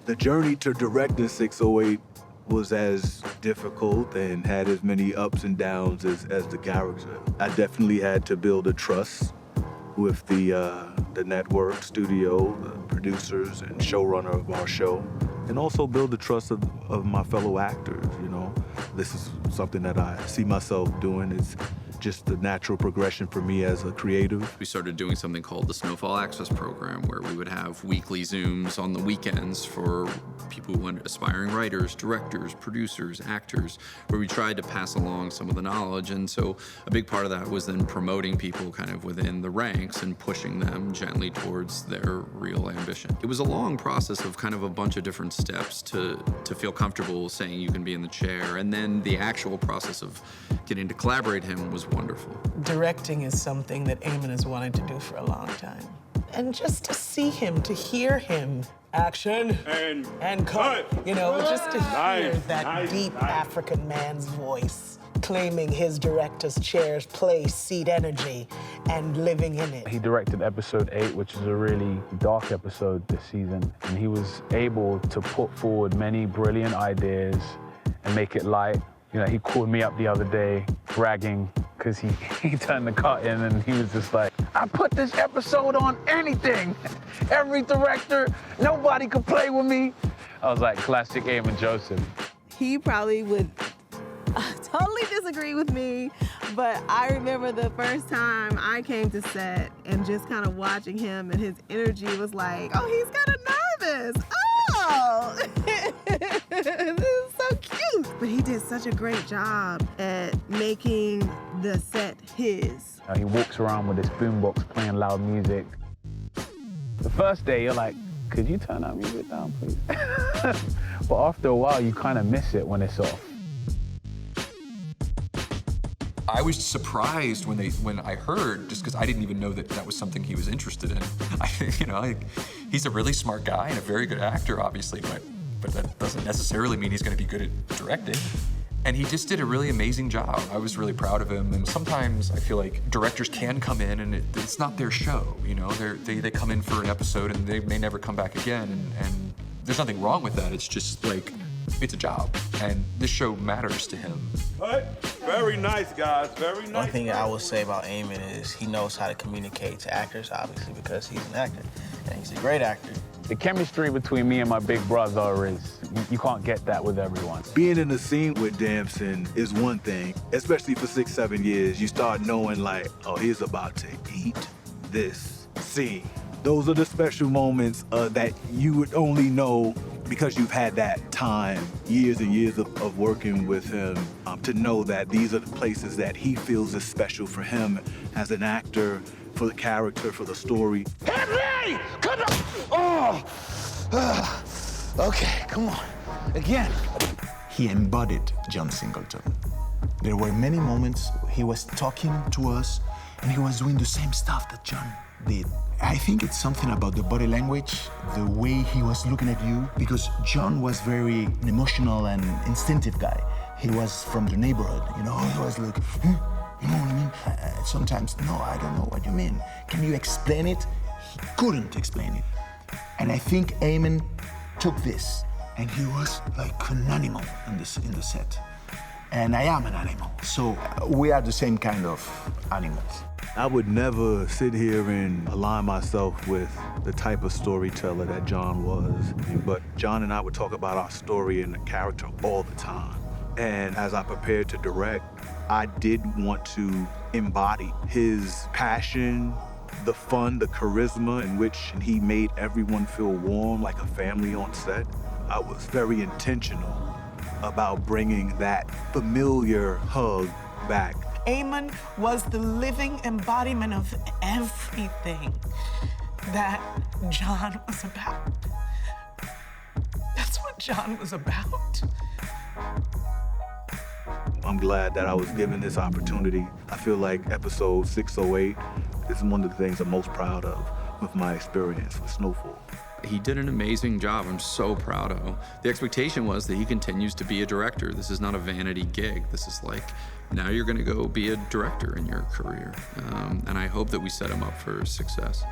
The journey to directing 608 was as difficult and had as many ups and downs as the character. I definitely had to build a trust with the network, studio, the producers, and showrunner of our show, and also build the trust of my fellow actors, you know. This is something that I see myself doing. It's just the natural progression for me as a creative. We started doing something called the Snowfall Access Program, where we would have weekly Zooms on the weekends for people who wanted aspiring writers, directors, producers, actors, where we tried to pass along some of the knowledge. And so a big part of that was then promoting people kind of within the ranks and pushing them gently towards their real ambition. It was a long process of kind of a bunch of different steps to feel comfortable saying you can be in the chair. And then the actual process of getting to collaborate him was wonderful. Directing is something that Eamon has wanted to do for a long time. And just to see him, to hear him, action and cut, you know, just to hear that deep African man's voice claiming his director's chair's place, seat energy, and living in it. He directed episode 8, which is a really dark episode this season, and he was able to put forward many brilliant ideas and make it light. You know, he called me up the other day bragging because he turned the cut in and he was just like, I put this episode on anything. Every director, nobody could play with me. I was like, classic Eamon Joseph. He probably would totally disagree with me, but I remember the first time I came to set and just kind of watching him, and his energy was like, oh, he's kind of nervous. Oh, this is so cute. But he did such a great job at making the set his. He walks around with this boombox playing loud music. The first day, you're like, could you turn that music down, please? But after a while, you kind of miss it when it's off. I was surprised when I heard, just because I didn't even know that was something he was interested in. He's a really smart guy and a very good actor, obviously, but that doesn't necessarily mean he's going to be good at directing. And he just did a really amazing job. I was really proud of him. And sometimes I feel like directors can come in and it's not their show. You know, they come in for an episode and they may never come back again. And there's nothing wrong with that. It's just like, it's a job. And this show matters to him. Very nice, guys. Very nice. One thing I will say about Eamon is he knows how to communicate to actors, obviously, because he's an actor. And he's a great actor. The chemistry between me and my big brother is, you can't get that with everyone. Being in the scene with Damson is one thing, especially for 6-7 years. You start knowing like, oh, he's about to eat this scene. Those are the special moments that you would only know because you've had that time, years and years of working with him, to know that these are the places that he feels is special for him as an actor, for the character, for the story. Henry! Come on! Oh! Okay, come on. Again. He embodied John Singleton. There were many moments he was talking to us and he was doing the same stuff that John did. I think it's something about the body language, the way he was looking at you, because John was very emotional and instinctive guy. He was from the neighborhood, you know, he was like, you know what I mean? Sometimes, no, I don't know what you mean. Can you explain it? He couldn't explain it. And I think Eamon took this, and he was like an animal in the set. And I am an animal, so we are the same kind of animals. I would never sit here and align myself with the type of storyteller that John was. But John and I would talk about our story and the character all the time. And as I prepared to direct, I did want to embody his passion, the fun, the charisma in which he made everyone feel warm like a family on set. I was very intentional about bringing that familiar hug back. Eamon was the living embodiment of everything that John was about. That's what John was about. I'm glad that I was given this opportunity. I feel like episode 608 is one of the things I'm most proud of with my experience with Snowfall. He did an amazing job. I'm so proud of him. The expectation was that he continues to be a director. This is not a vanity gig. This is like, now you're gonna go be a director in your career. And I hope that we set him up for success.